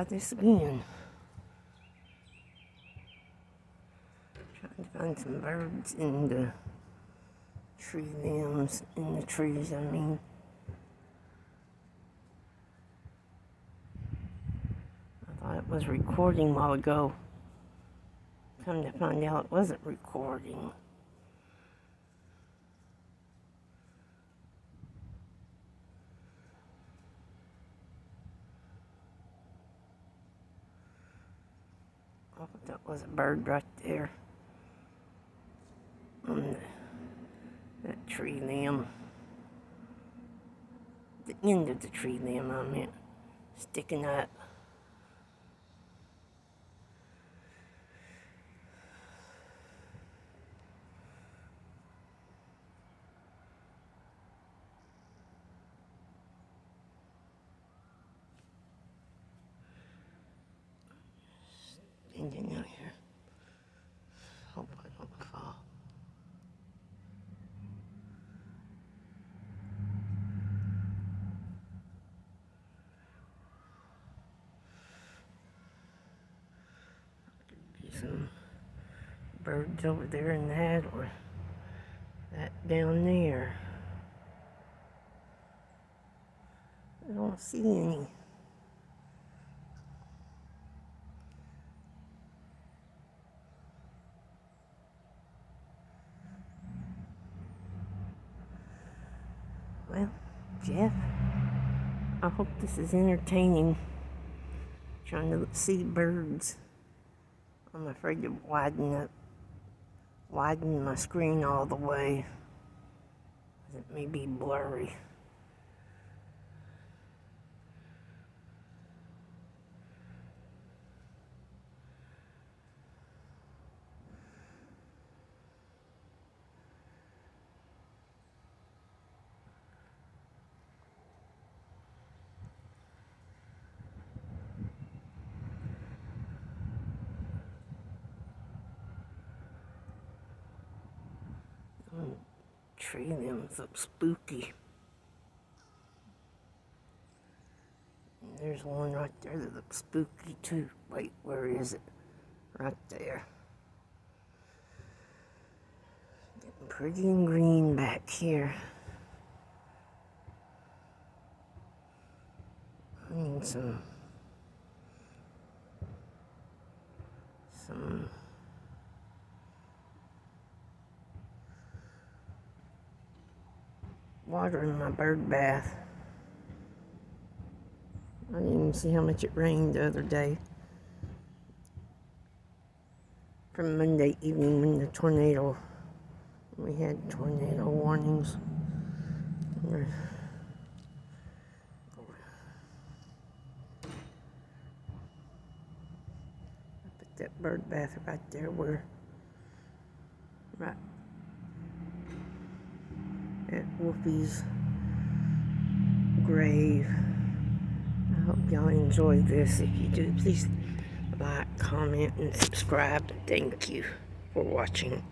try this again. Trying to find some birds in the tree limbs, in the trees, I mean. I thought it was recording a while ago. Come to find out it wasn't recording. Oh, that was a bird right there on that tree limb. The end of the tree limb, I meant, sticking up. Standing out here. Hope I don't fall. Could be some birds over there in that, or that down there. I don't see any. Well, Jeff, I hope this is entertaining. Trying to see birds. I'm afraid to widen my screen all the way. It may be blurry. Tree limbs look spooky. And there's one right there that looks spooky too. Wait, where is it? Right there. Getting pretty and green back here. I need some water in my bird bath. I didn't even see how much it rained the other day. From Monday evening when we had tornado warnings. I put that bird bath right there right at Wolfie's grave. I hope y'all enjoy this. If you do, please like, comment, and subscribe. Thank you for watching.